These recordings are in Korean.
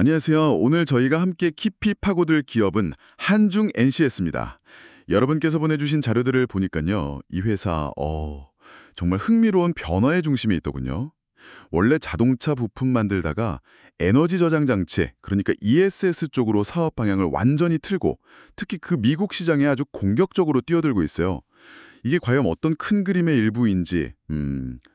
안녕하세요. 오늘 저희가 함께 깊이 파고들 기업은 한중 NCS입니다. 여러분께서 보내주신 자료들을 보니까요. 이 회사, 정말 흥미로운 변화의 중심에 있더군요. 원래 자동차 부품 만들다가 에너지 저장 장치, 그러니까 ESS 쪽으로 사업 방향을 완전히 틀고 특히 그 미국 시장에 아주 공격적으로 뛰어들고 있어요. 이게 과연 어떤 큰 그림의 일부인지,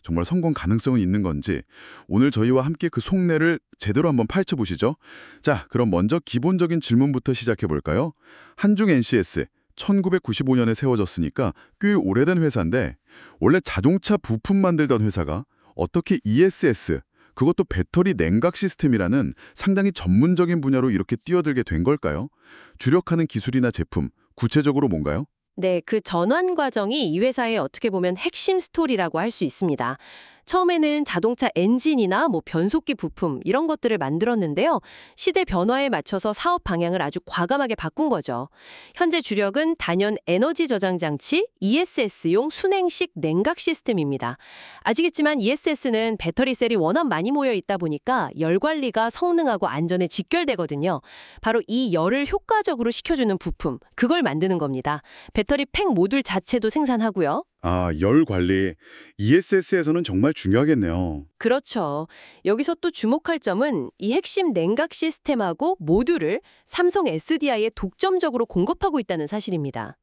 정말 성공 가능성은 있는 건지 오늘 저희와 함께 그 속내를 제대로 한번 파헤쳐보시죠. 자, 그럼 먼저 기본적인 질문부터 시작해 볼까요? 한중 NCS, 1995년에 세워졌으니까 꽤 오래된 회사인데 원래 자동차 부품 만들던 회사가 어떻게 ESS, 그것도 배터리 냉각 시스템이라는 상당히 전문적인 분야로 이렇게 뛰어들게 된 걸까요? 주력하는 기술이나 제품, 구체적으로 뭔가요? 네, 그 전환 과정이 이 회사의 어떻게 보면 핵심 스토리라고 할 수 있습니다. 처음에는 자동차 엔진이나 변속기 부품 이런 것들을 만들었는데요. 시대 변화에 맞춰서 사업 방향을 아주 과감하게 바꾼 거죠. 현재 주력은 단연 에너지 저장 장치 ESS용 순행식 냉각 시스템입니다. 아시겠지만 ESS는 배터리 셀이 워낙 많이 모여 있다 보니까 열 관리가 성능하고 안전에 직결되거든요. 바로 이 열을 효과적으로 식혀주는 부품, 그걸 만드는 겁니다. 배터리 팩 모듈 자체도 생산하고요. 열 관리. ESS에서는 정말 중요하겠네요. 그렇죠. 여기서 또 주목할 점은 이 핵심 냉각 시스템하고 모듈을 삼성 SDI에 독점적으로 공급하고 있다는 사실입니다.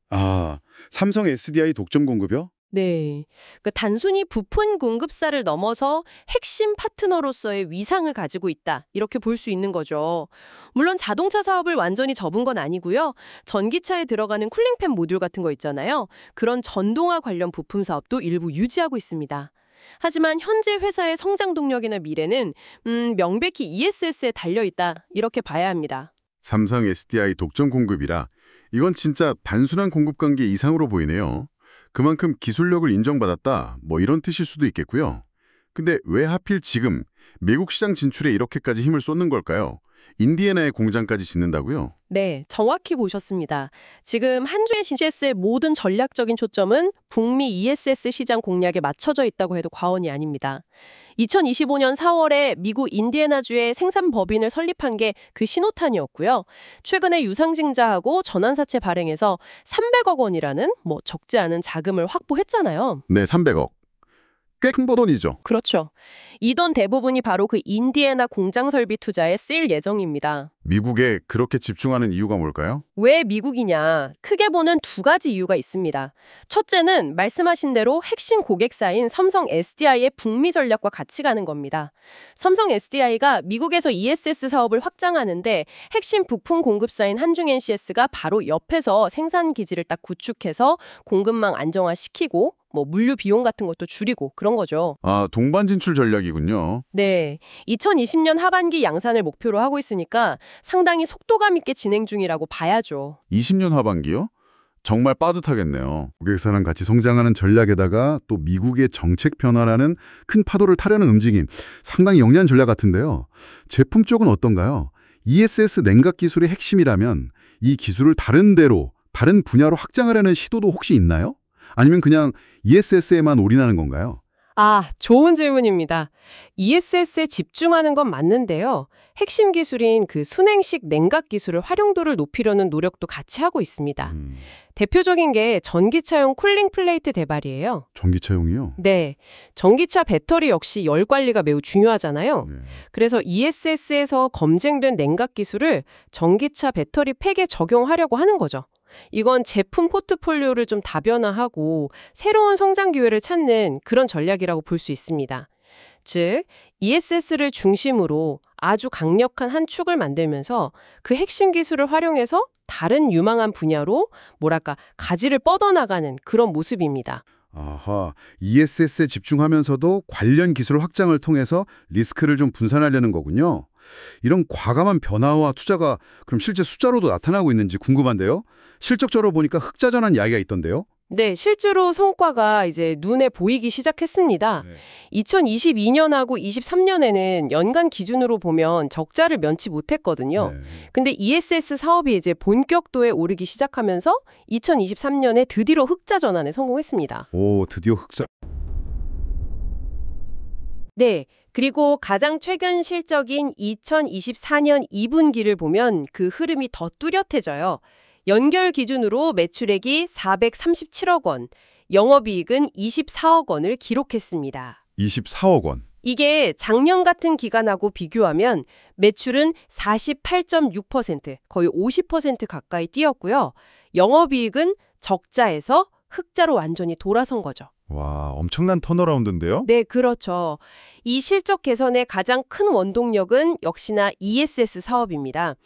삼성 SDI 독점 공급이요? 네. 단순히 부품 공급사를 넘어서 핵심 파트너로서의 위상을 가지고 있다. 이렇게 볼 수 있는 거죠. 물론 자동차 사업을 완전히 접은 건 아니고요. 전기차에 들어가는 쿨링팬 모듈 같은 거 있잖아요. 그런 전동화 관련 부품 사업도 일부 유지하고 있습니다. 하지만 현재 회사의 성장 동력이나 미래는 명백히 ESS에 달려 있다. 이렇게 봐야 합니다. 삼성 SDI 독점 공급이라 이건 진짜 단순한 공급 관계 이상으로 보이네요. 그만큼 기술력을 인정받았다, 이런 뜻일 수도 있겠고요. 근데 왜 하필 지금 미국 시장 진출에 이렇게까지 힘을 쏟는 걸까요? 인디애나에 공장까지 짓는다고요? 네, 정확히 보셨습니다. 지금 한주의 CCS의 모든 전략적인 초점은 북미 ESS 시장 공략에 맞춰져 있다고 해도 과언이 아닙니다. 2025년 4월에 미국 인디애나주에 생산 법인을 설립한 게 그 신호탄이었고요. 최근에 유상증자하고 전환사채 발행해서 300억 원이라는 적지 않은 자금을 확보했잖아요. 네, 300억. 꽤 큰 돈이죠. 그렇죠. 이 돈 대부분이 바로 그 인디애나 공장 설비 투자에 쓰일 예정입니다. 미국에 그렇게 집중하는 이유가 뭘까요? 왜 미국이냐? 크게 보는 두 가지 이유가 있습니다. 첫째는 말씀하신 대로 핵심 고객사인 삼성 SDI의 북미 전략과 같이 가는 겁니다. 삼성 SDI가 미국에서 ESS 사업을 확장하는데 핵심 부품 공급사인 한중 NCS가 바로 옆에서 생산 기지를 딱 구축해서 공급망 안정화시키고 물류 비용 같은 것도 줄이고 그런 거죠. 동반 진출 전략이군요. 네, 2020년 하반기 양산을 목표로 하고 있으니까 상당히 속도감 있게 진행 중이라고 봐야죠. 20년 하반기요? 정말 빠듯하겠네요. 고객사랑 같이 성장하는 전략에다가 또 미국의 정책 변화라는 큰 파도를 타려는 움직임. 상당히 영리한 전략 같은데요. 제품 쪽은 어떤가요? ESS 냉각 기술의 핵심이라면 이 기술을 다른 데로, 다른 분야로 확장하려는 시도도 혹시 있나요? 아니면 그냥 ESS에만 올인하는 건가요? 좋은 질문입니다. ESS에 집중하는 건 맞는데요. 핵심 기술인 그 순행식 냉각 기술의 활용도를 높이려는 노력도 같이 하고 있습니다. 대표적인 게 전기차용 쿨링 플레이트 개발이에요. 전기차용이요? 네. 전기차 배터리 역시 열 관리가 매우 중요하잖아요. 네. 그래서 ESS에서 검증된 냉각 기술을 전기차 배터리 팩에 적용하려고 하는 거죠. 이건 제품 포트폴리오를 좀 다변화하고 새로운 성장 기회를 찾는 그런 전략이라고 볼 수 있습니다. 즉, ESS를 중심으로 아주 강력한 한 축을 만들면서 그 핵심 기술을 활용해서 다른 유망한 분야로 가지를 뻗어나가는 그런 모습입니다. ESS에 집중하면서도 관련 기술 확장을 통해서 리스크를 좀 분산하려는 거군요. 이런 과감한 변화와 투자가 그럼 실제 숫자로도 나타나고 있는지 궁금한데요. 실적적으로 보니까 흑자전환 이야기가 있던데요. 네, 실제로 성과가 이제 눈에 보이기 시작했습니다. 네. 2022년하고 23년에는 연간 기준으로 보면 적자를 면치 못했거든요. 네. 근데 ESS 사업이 이제 본격도에 오르기 시작하면서 2023년에 드디어 흑자 전환에 성공했습니다. 드디어 흑자. 네, 그리고 가장 최근 실적인 2024년 2분기를 보면 그 흐름이 더 뚜렷해져요. 연결 기준으로 매출액이 437억 원, 영업이익은 24억 원을 기록했습니다. 24억 원. 이게 작년 같은 기간하고 비교하면 매출은 48.6%, 거의 50% 가까이 뛰었고요. 영업이익은 적자에서 흑자로 완전히 돌아선 거죠. 와, 엄청난 턴어라운드인데요? 네, 그렇죠. 이 실적 개선의 가장 큰 원동력은 역시나 ESS 사업입니다.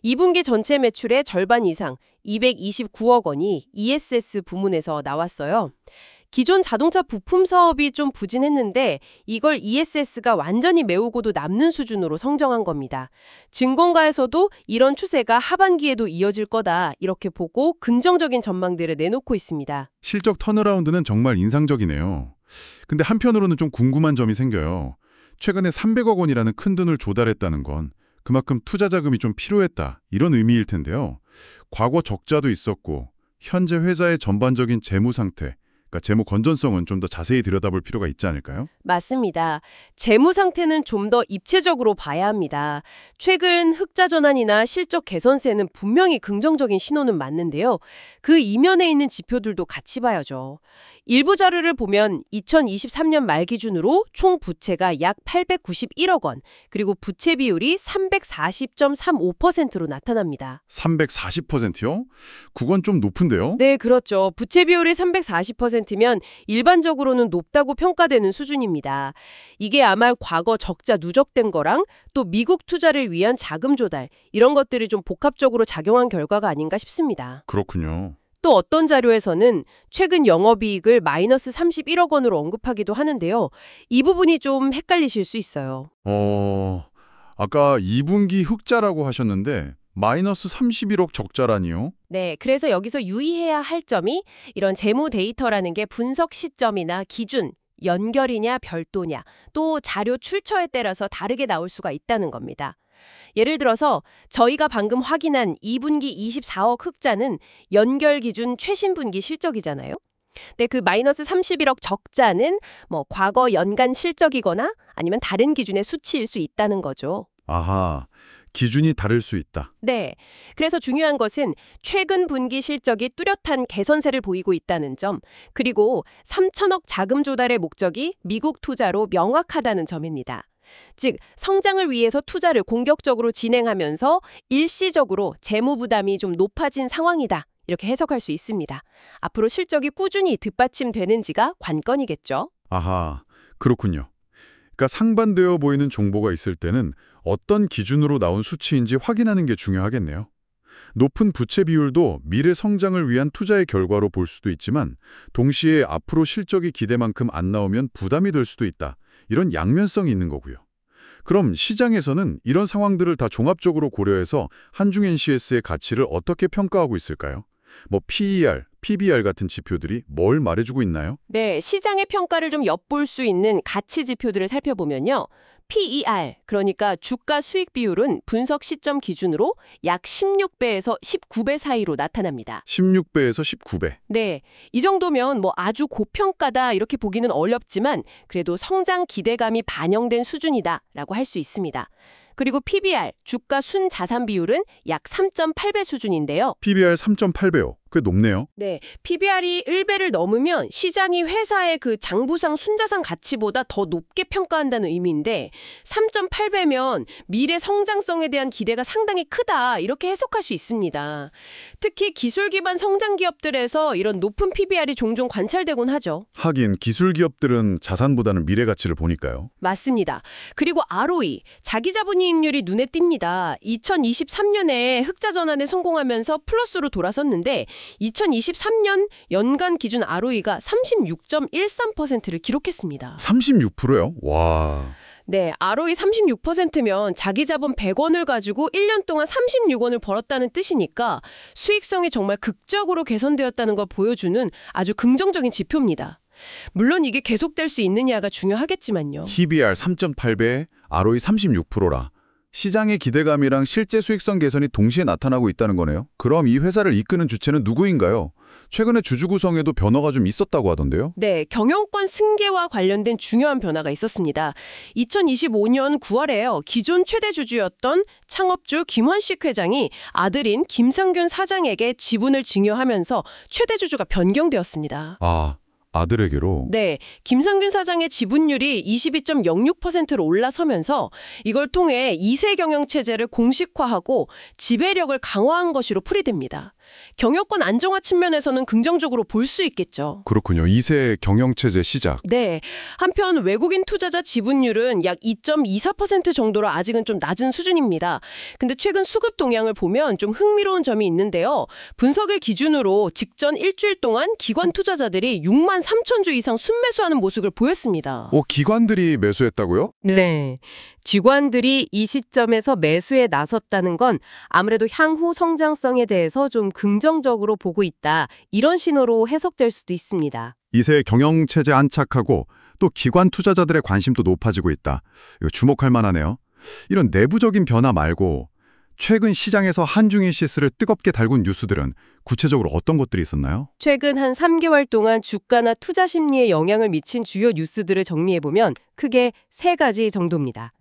2분기 전체 매출의 절반 이상, 229억 원이 ESS 부문에서 나왔어요. 기존 자동차 부품 사업이 좀 부진했는데 이걸 ESS가 완전히 메우고도 남는 수준으로 성장한 겁니다. 증권가에서도 이런 추세가 하반기에도 이어질 거다 이렇게 보고 긍정적인 전망들을 내놓고 있습니다. 실적 턴어라운드는 정말 인상적이네요. 근데 한편으로는 좀 궁금한 점이 생겨요. 최근에 300억 원이라는 큰 돈을 조달했다는 건 그만큼 투자 자금이 좀 필요했다 이런 의미일 텐데요. 과거 적자도 있었고 현재 회사의 전반적인 재무 상태, 그러니까 재무 건전성은 좀 더 자세히 들여다볼 필요가 있지 않을까요? 맞습니다. 재무 상태는 좀 더 입체적으로 봐야 합니다. 최근 흑자 전환이나 실적 개선세는 분명히 긍정적인 신호는 맞는데요. 그 이면에 있는 지표들도 같이 봐야죠. 일부 자료를 보면 2023년 말 기준으로 총 부채가 약 891억 원, 그리고 부채 비율이 340.35%로 나타납니다. 340%요? 그건 좀 높은데요? 네, 그렇죠. 부채 비율이 340%면 일반적으로는 높다고 평가되는 수준입니다. 이게 아마 과거 적자 누적된 거랑 또 미국 투자를 위한 자금 조달, 이런 것들이 좀 복합적으로 작용한 결과가 아닌가 싶습니다. 그렇군요. 또 어떤 자료에서는 최근 영업이익을 마이너스 31억 원으로 언급하기도 하는데요. 이 부분이 좀 헷갈리실 수 있어요. 아까 2분기 흑자라고 하셨는데 마이너스 31억 적자라니요? 네, 그래서 여기서 유의해야 할 점이 이런 재무 데이터라는 게 분석 시점이나 기준, 연결이냐 별도냐, 또 자료 출처에 따라서 다르게 나올 수가 있다는 겁니다. 예를 들어서 저희가 방금 확인한 2분기 24억 흑자는 연결 기준 최신 분기 실적이잖아요. 근데 그 마이너스 31억 적자는 뭐 과거 연간 실적이거나 아니면 다른 기준의 수치일 수 있다는 거죠. 아하, 기준이 다를 수 있다. 네. 그래서 중요한 것은 최근 분기 실적이 뚜렷한 개선세를 보이고 있다는 점, 그리고 3천억 자금 조달의 목적이 미국 투자로 명확하다는 점입니다. 즉, 성장을 위해서 투자를 공격적으로 진행하면서 일시적으로 재무 부담이 좀 높아진 상황이다. 이렇게 해석할 수 있습니다. 앞으로 실적이 꾸준히 뒷받침되는지가 관건이겠죠. 아하, 그렇군요. 그러니까 상반되어 보이는 정보가 있을 때는 어떤 기준으로 나온 수치인지 확인하는 게 중요하겠네요. 높은 부채 비율도 미래 성장을 위한 투자의 결과로 볼 수도 있지만 동시에 앞으로 실적이 기대만큼 안 나오면 부담이 될 수도 있다. 이런 양면성이 있는 거고요. 그럼 시장에서는 이런 상황들을 다 종합적으로 고려해서 한중 NCS의 가치를 어떻게 평가하고 있을까요? 뭐 PER, PBR 같은 지표들이 뭘 말해주고 있나요? 네, 시장의 평가를 좀 엿볼 수 있는 가치 지표들을 살펴보면요. PER, 그러니까 주가 수익 비율은 분석 시점 기준으로 약 16배에서 19배 사이로 나타납니다. 16배에서 19배. 네, 이 정도면 뭐 아주 고평가다 이렇게 보기는 어렵지만 그래도 성장 기대감이 반영된 수준이다라고 할 수 있습니다. 그리고 PBR, 주가 순자산 비율은 약 3.8배 수준인데요. PBR 3.8배요. 꽤 높네요. 네, PBR이 1배를 넘으면 시장이 회사의 그 장부상 순자산 가치보다 더 높게 평가한다는 의미인데 3.8배면 미래 성장성에 대한 기대가 상당히 크다 이렇게 해석할 수 있습니다. 특히 기술 기반 성장 기업들에서 이런 높은 PBR이 종종 관찰되곤 하죠. 하긴 기술 기업들은 자산보다는 미래 가치를 보니까요. 맞습니다. 그리고 ROE, 자기 자본이익률이 눈에 띕니다. 2023년에 흑자 전환에 성공하면서 플러스로 돌아섰는데 2023년 연간 기준 ROE가 36.13%를 기록했습니다. 36%요? 와. 네, ROE 36%면 자기 자본 100원을 가지고 1년 동안 36원을 벌었다는 뜻이니까 수익성이 정말 극적으로 개선되었다는 걸 보여주는 아주 긍정적인 지표입니다. 물론 이게 계속될 수 있느냐가 중요하겠지만요. PBR 3.8배, ROE 36%라. 시장의 기대감이랑 실제 수익성 개선이 동시에 나타나고 있다는 거네요. 그럼 이 회사를 이끄는 주체는 누구인가요? 최근에 주주 구성에도 변화가 좀 있었다고 하던데요. 네, 경영권 승계와 관련된 중요한 변화가 있었습니다. 2025년 9월에요. 기존 최대 주주였던 창업주 김환식 회장이 아들인 김상균 사장에게 지분을 증여하면서 최대 주주가 변경되었습니다. 아, 아들에게로? 네, 김상균 사장의 지분율이 22.06%로 올라서면서 이걸 통해 2세 경영 체제를 공식화하고 지배력을 강화한 것으로 풀이됩니다. 경영권 안정화 측면에서는 긍정적으로 볼 수 있겠죠. 그렇군요. 2세 경영체제 시작. 네. 한편 외국인 투자자 지분율은 약 2.24% 정도로 아직은 좀 낮은 수준입니다. 근데 최근 수급 동향을 보면 좀 흥미로운 점이 있는데요. 분석을 기준으로 직전 일주일 동안 기관 투자자들이 6만 3천 주 이상 순매수하는 모습을 보였습니다. 기관들이 매수했다고요? 네. 직원들이 이 시점에서 매수에 나섰다는 건 아무래도 향후 성장성에 대해서 좀 긍정적으로 보고 있다. 이런 신호로 해석될 수도 있습니다. 2세 경영체제 안착하고 또 기관 투자자들의 관심도 높아지고 있다. 이거 주목할 만하네요. 이런 내부적인 변화 말고 최근 시장에서 한중 NCS를 뜨겁게 달군 뉴스들은 구체적으로 어떤 것들이 있었나요? 최근 한 3개월 동안 주가나 투자 심리에 영향을 미친 주요 뉴스들을 정리해보면 크게 3가지 정도입니다.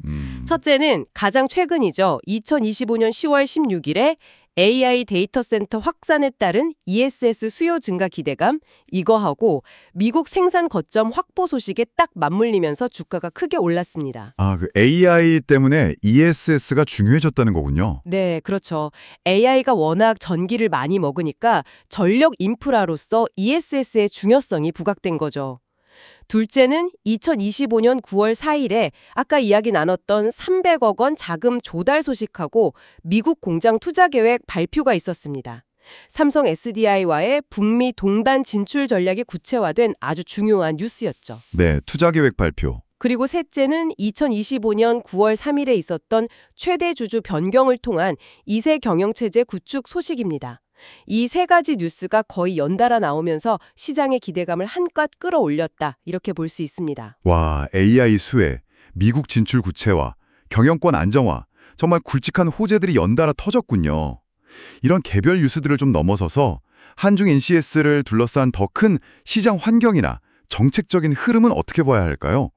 첫째는 가장 최근이죠. 2025년 10월 16일에 AI 데이터 센터 확산에 따른 ESS 수요 증가 기대감, 이거하고 미국 생산 거점 확보 소식에 딱 맞물리면서 주가가 크게 올랐습니다. 그 AI 때문에 ESS가 중요해졌다는 거군요. 네, 그렇죠. AI가 워낙 전기를 많이 먹으니까 전력 인프라로서 ESS의 중요성이 부각된 거죠. 둘째는 2025년 9월 4일에 아까 이야기 나눴던 300억 원 자금 조달 소식하고 미국 공장 투자 계획 발표가 있었습니다. 삼성 SDI와의 북미 동반 진출 전략이 구체화된 아주 중요한 뉴스였죠. 네, 투자 계획 발표. 그리고 셋째는 2025년 9월 3일에 있었던 최대 주주 변경을 통한 2세 경영체제 구축 소식입니다. 이 3가지 뉴스가 거의 연달아 나오면서 시장의 기대감을 한껏 끌어올렸다. 이렇게 볼 수 있습니다. 와, AI 수혜, 미국 진출 구체화, 경영권 안정화, 정말 굵직한 호재들이 연달아 터졌군요. 이런 개별 뉴스들을 좀 넘어서서 한중 NCS를 둘러싼 더 큰 시장 환경이나 정책적인 흐름은 어떻게 봐야 할까요?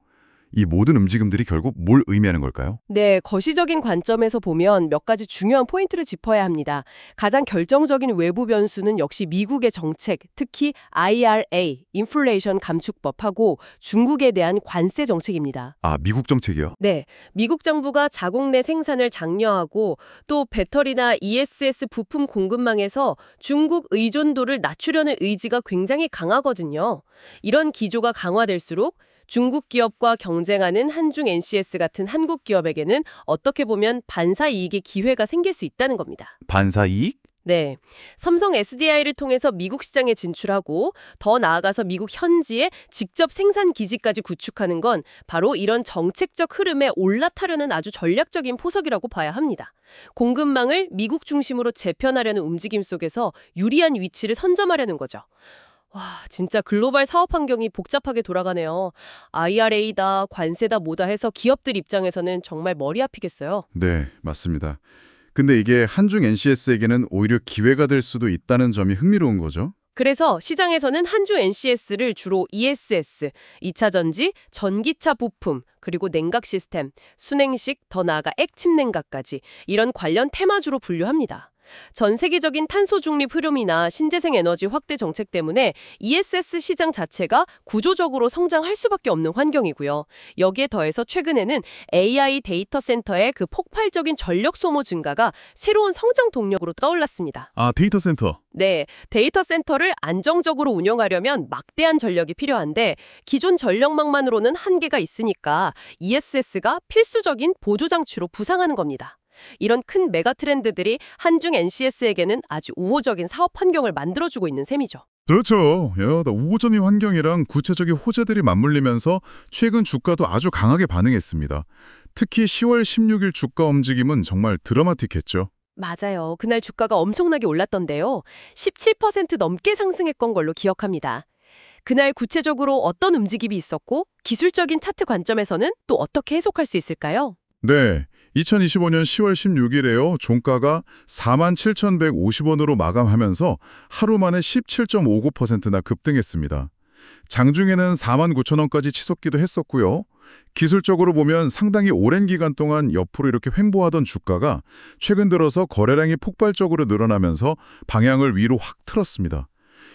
이 모든 움직임들이 결국 뭘 의미하는 걸까요? 네, 거시적인 관점에서 보면 몇 가지 중요한 포인트를 짚어야 합니다. 가장 결정적인 외부 변수는 역시 미국의 정책, 특히 IRA, 인플레이션 감축법하고 중국에 대한 관세 정책입니다. 아, 미국 정책이요? 네, 미국 정부가 자국 내 생산을 장려하고 또 배터리나 ESS 부품 공급망에서 중국 의존도를 낮추려는 의지가 굉장히 강하거든요. 이런 기조가 강화될수록 중국 기업과 경쟁하는 한중 NCS 같은 한국 기업에게는 어떻게 보면 반사 이익의 기회가 생길 수 있다는 겁니다. 반사 이익? 네. 삼성 SDI를 통해서 미국 시장에 진출하고 더 나아가서 미국 현지에 직접 생산 기지까지 구축하는 건 바로 이런 정책적 흐름에 올라타려는 아주 전략적인 포석이라고 봐야 합니다. 공급망을 미국 중심으로 재편하려는 움직임 속에서 유리한 위치를 선점하려는 거죠. 와, 진짜 글로벌 사업 환경이 복잡하게 돌아가네요. IRA다, 관세다 뭐다 해서 기업들 입장에서는 정말 머리 아프겠어요. 네, 맞습니다. 근데 이게 한중 NCS에게는 오히려 기회가 될 수도 있다는 점이 흥미로운 거죠. 그래서 시장에서는 한중 NCS를 주로 ESS, 2차 전지, 전기차 부품, 그리고 냉각 시스템, 순행식, 더 나아가 액침 냉각까지 이런 관련 테마주로 분류합니다. 전 세계적인 탄소 중립 흐름이나 신재생 에너지 확대 정책 때문에 ESS 시장 자체가 구조적으로 성장할 수밖에 없는 환경이고요. 여기에 더해서 최근에는 AI 데이터 센터의 그 폭발적인 전력 소모 증가가 새로운 성장 동력으로 떠올랐습니다. 아, 데이터 센터. 네, 데이터 센터를 안정적으로 운영하려면 막대한 전력이 필요한데 기존 전력망만으로는 한계가 있으니까 ESS가 필수적인 보조장치로 부상하는 겁니다. 이런 큰 메가 트렌드들이 한중 NCS에게는 아주 우호적인 사업 환경을 만들어주고 있는 셈이죠. 그렇죠. 우호적인 환경이랑 구체적인 호재들이 맞물리면서 최근 주가도 아주 강하게 반응했습니다. 특히 10월 16일 주가 움직임은 정말 드라마틱했죠. 맞아요. 그날 주가가 엄청나게 올랐던데요. 17% 넘게 상승했건 걸로 기억합니다. 그날 구체적으로 어떤 움직임이 있었고 기술적인 차트 관점에서는 또 어떻게 해석할 수 있을까요? 네, 2025년 10월 16일에요. 종가가 47,150원으로 마감하면서 하루 만에 17.59%나 급등했습니다. 장중에는 49,000원까지 치솟기도 했었고요. 기술적으로 보면 상당히 오랜 기간 동안 옆으로 이렇게 횡보하던 주가가 최근 들어서 거래량이 폭발적으로 늘어나면서 방향을 위로 확 틀었습니다.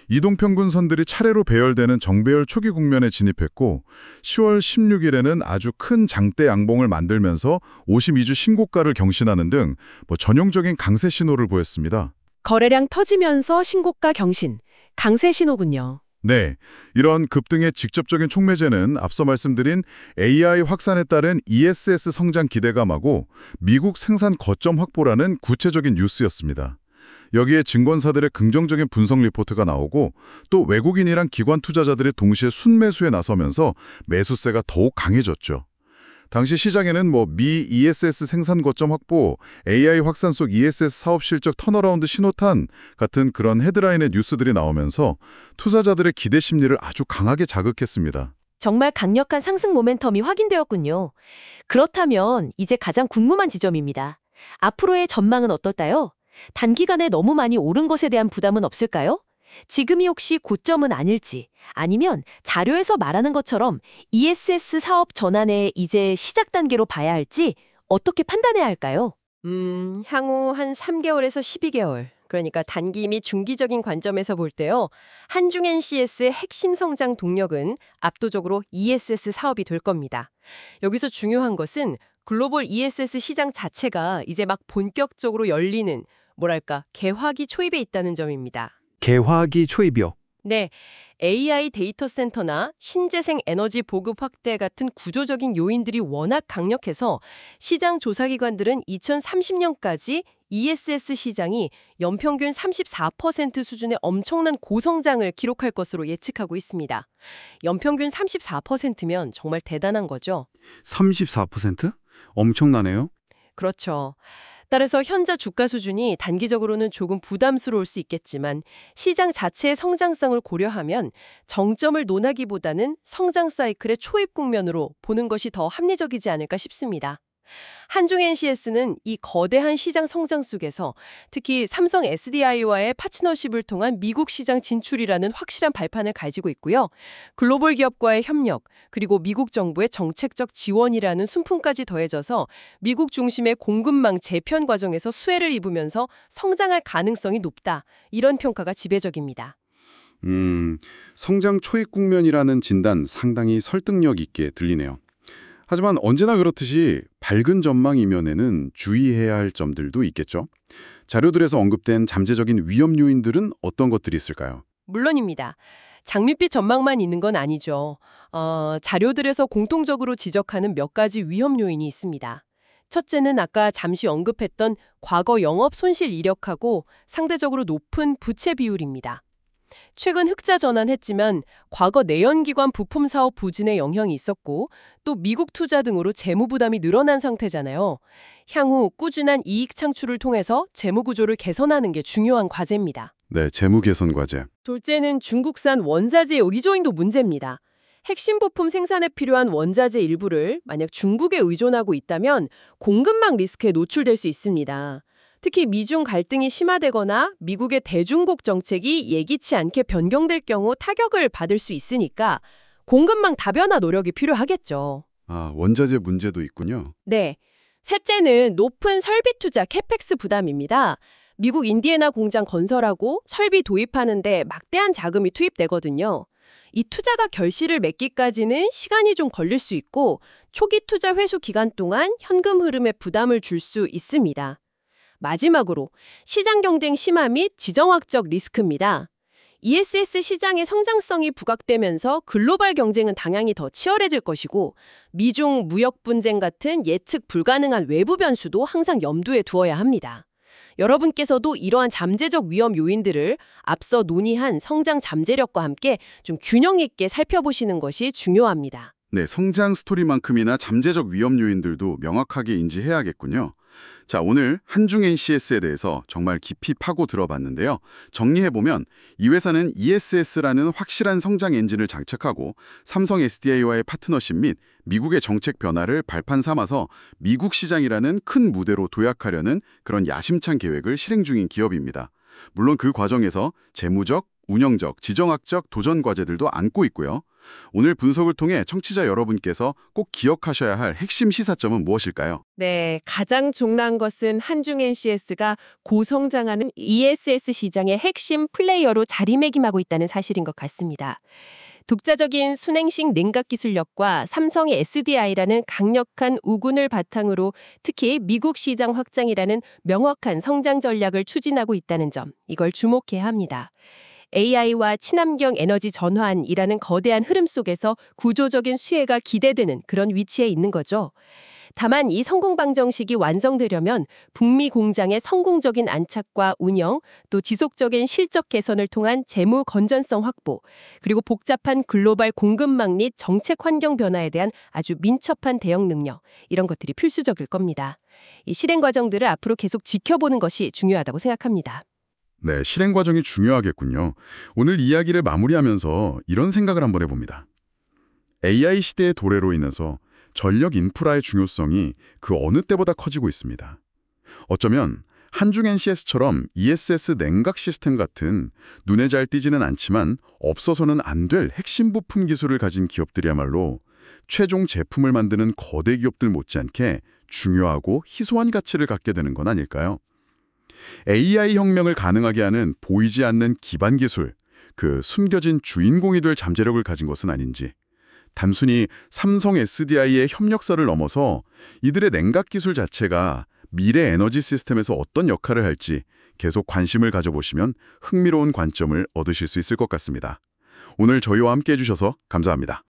이동평균선들이 차례로 배열되는 정배열 초기 국면에 진입했고 10월 16일에는 아주 큰 장대 양봉을 만들면서 52주 신고가를 경신하는 등 전형적인 강세 신호를 보였습니다. 거래량 터지면서 신고가 경신, 강세 신호군요. 네, 이런 급등의 직접적인 촉매제는 앞서 말씀드린 AI 확산에 따른 ESS 성장 기대감하고 미국 생산 거점 확보라는 구체적인 뉴스였습니다. 여기에 증권사들의 긍정적인 분석 리포트가 나오고 또 외국인이랑 기관 투자자들이 동시에 순매수에 나서면서 매수세가 더욱 강해졌죠. 당시 시장에는 미 ESS 생산 거점 확보, AI 확산 속 ESS 사업 실적 턴어라운드 신호탄 같은 그런 헤드라인의 뉴스들이 나오면서 투자자들의 기대 심리를 아주 강하게 자극했습니다. 정말 강력한 상승 모멘텀이 확인되었군요. 그렇다면 이제 가장 궁금한 지점입니다. 앞으로의 전망은 어떨까요? 단기간에 너무 많이 오른 것에 대한 부담은 없을까요? 지금이 혹시 고점은 아닐지, 아니면 자료에서 말하는 것처럼 ESS 사업 전환의 이제 시작 단계로 봐야 할지 어떻게 판단해야 할까요? 향후 한 3개월에서 12개월, 그러니까 단기 및 중기적인 관점에서 볼 때요. 한중 NCS의 핵심 성장 동력은 압도적으로 ESS 사업이 될 겁니다. 여기서 중요한 것은 글로벌 ESS 시장 자체가 이제 막 본격적으로 열리는, 개화기 초입에 있다는 점입니다. 개화기 초입이요. 네, AI 데이터 센터나 신재생 에너지 보급 확대 같은 구조적인 요인들이 워낙 강력해서 시장 조사기관들은 2030년까지 ESS 시장이 연평균 34% 수준의 엄청난 고성장을 기록할 것으로 예측하고 있습니다. 연평균 34%면 정말 대단한 거죠. 34%? 엄청나네요. 그렇죠. 따라서 현재 주가 수준이 단기적으로는 조금 부담스러울 수 있겠지만 시장 자체의 성장성을 고려하면 정점을 논하기보다는 성장 사이클의 초입 국면으로 보는 것이 더 합리적이지 않을까 싶습니다. 한중 NCS는 이 거대한 시장 성장 속에서 특히 삼성 SDI와의 파트너십을 통한 미국 시장 진출이라는 확실한 발판을 가지고 있고요. 글로벌 기업과의 협력, 그리고 미국 정부의 정책적 지원이라는 순풍까지 더해져서 미국 중심의 공급망 재편 과정에서 수혜를 입으면서 성장할 가능성이 높다. 이런 평가가 지배적입니다. 성장 초입 국면이라는 진단 상당히 설득력 있게 들리네요. 하지만 언제나 그렇듯이 밝은 전망 이면에는 주의해야 할 점들도 있겠죠. 자료들에서 언급된 잠재적인 위험 요인들은 어떤 것들이 있을까요? 물론입니다. 장밋빛 전망만 있는 건 아니죠. 자료들에서 공통적으로 지적하는 몇 가지 위험 요인이 있습니다. 첫째는 아까 잠시 언급했던 과거 영업 손실 이력하고 상대적으로 높은 부채 비율입니다. 최근 흑자 전환했지만 과거 내연기관 부품 사업 부진의 영향이 있었고 또 미국 투자 등으로 재무 부담이 늘어난 상태잖아요. 향후 꾸준한 이익 창출을 통해서 재무 구조를 개선하는 게 중요한 과제입니다. 네, 재무 개선 과제. 둘째는 중국산 원자재 의조인도 문제입니다. 핵심 부품 생산에 필요한 원자재 일부를 만약 중국에 의존하고 있다면 공급망 리스크에 노출될 수 있습니다. 특히 미중 갈등이 심화되거나 미국의 대중국 정책이 예기치 않게 변경될 경우 타격을 받을 수 있으니까 공급망 다변화 노력이 필요하겠죠. 원자재 문제도 있군요. 네. 셋째는 높은 설비 투자 캐펙스 부담입니다. 미국 인디애나 공장 건설하고 설비 도입하는데 막대한 자금이 투입되거든요. 이 투자가 결실을 맺기까지는 시간이 좀 걸릴 수 있고 초기 투자 회수 기간 동안 현금 흐름에 부담을 줄 수 있습니다. 마지막으로 시장 경쟁 심화 및 지정학적 리스크입니다. ESS 시장의 성장성이 부각되면서 글로벌 경쟁은 당연히 더 치열해질 것이고 미중 무역 분쟁 같은 예측 불가능한 외부 변수도 항상 염두에 두어야 합니다. 여러분께서도 이러한 잠재적 위험 요인들을 앞서 논의한 성장 잠재력과 함께 좀 균형 있게 살펴보시는 것이 중요합니다. 네, 성장 스토리만큼이나 잠재적 위험 요인들도 명확하게 인지해야겠군요. 자, 오늘 한중 NCS에 대해서 정말 깊이 파고 들어봤는데요. 정리해보면 이 회사는 ESS라는 확실한 성장 엔진을 장착하고 삼성 SDI와의 파트너십 및 미국의 정책 변화를 발판 삼아서 미국 시장이라는 큰 무대로 도약하려는 그런 야심찬 계획을 실행 중인 기업입니다. 물론 그 과정에서 재무적, 운영적, 지정학적 도전 과제들도 안고 있고요. 오늘 분석을 통해 청취자 여러분께서 꼭 기억하셔야 할 핵심 시사점은 무엇일까요? 네, 가장 중요한 것은 한중 NCS가 고성장하는 ESS 시장의 핵심 플레이어로 자리매김하고 있다는 사실인 것 같습니다. 독자적인 순행식 냉각 기술력과 삼성의 SDI라는 강력한 우군을 바탕으로 특히 미국 시장 확장이라는 명확한 성장 전략을 추진하고 있다는 점, 이걸 주목해야 합니다. AI와 친환경 에너지 전환이라는 거대한 흐름 속에서 구조적인 수혜가 기대되는 그런 위치에 있는 거죠. 다만 이 성공 방정식이 완성되려면 북미 공장의 성공적인 안착과 운영, 또 지속적인 실적 개선을 통한 재무 건전성 확보, 그리고 복잡한 글로벌 공급망 및 정책 환경 변화에 대한 아주 민첩한 대응 능력, 이런 것들이 필수적일 겁니다. 이 실행 과정들을 앞으로 계속 지켜보는 것이 중요하다고 생각합니다. 네, 실행 과정이 중요하겠군요. 오늘 이야기를 마무리하면서 이런 생각을 한번 해봅니다. AI 시대의 도래로 인해서 전력 인프라의 중요성이 그 어느 때보다 커지고 있습니다. 어쩌면 한중 NCS처럼 ESS 냉각 시스템 같은 눈에 잘 띄지는 않지만 없어서는 안 될 핵심 부품 기술을 가진 기업들이야말로 최종 제품을 만드는 거대 기업들 못지않게 중요하고 희소한 가치를 갖게 되는 건 아닐까요? AI 혁명을 가능하게 하는 보이지 않는 기반 기술, 그 숨겨진 주인공이 될 잠재력을 가진 것은 아닌지, 단순히 삼성 SDI의 협력사를 넘어서 이들의 냉각 기술 자체가 미래 에너지 시스템에서 어떤 역할을 할지 계속 관심을 가져보시면 흥미로운 관점을 얻으실 수 있을 것 같습니다. 오늘 저희와 함께 해주셔서 감사합니다.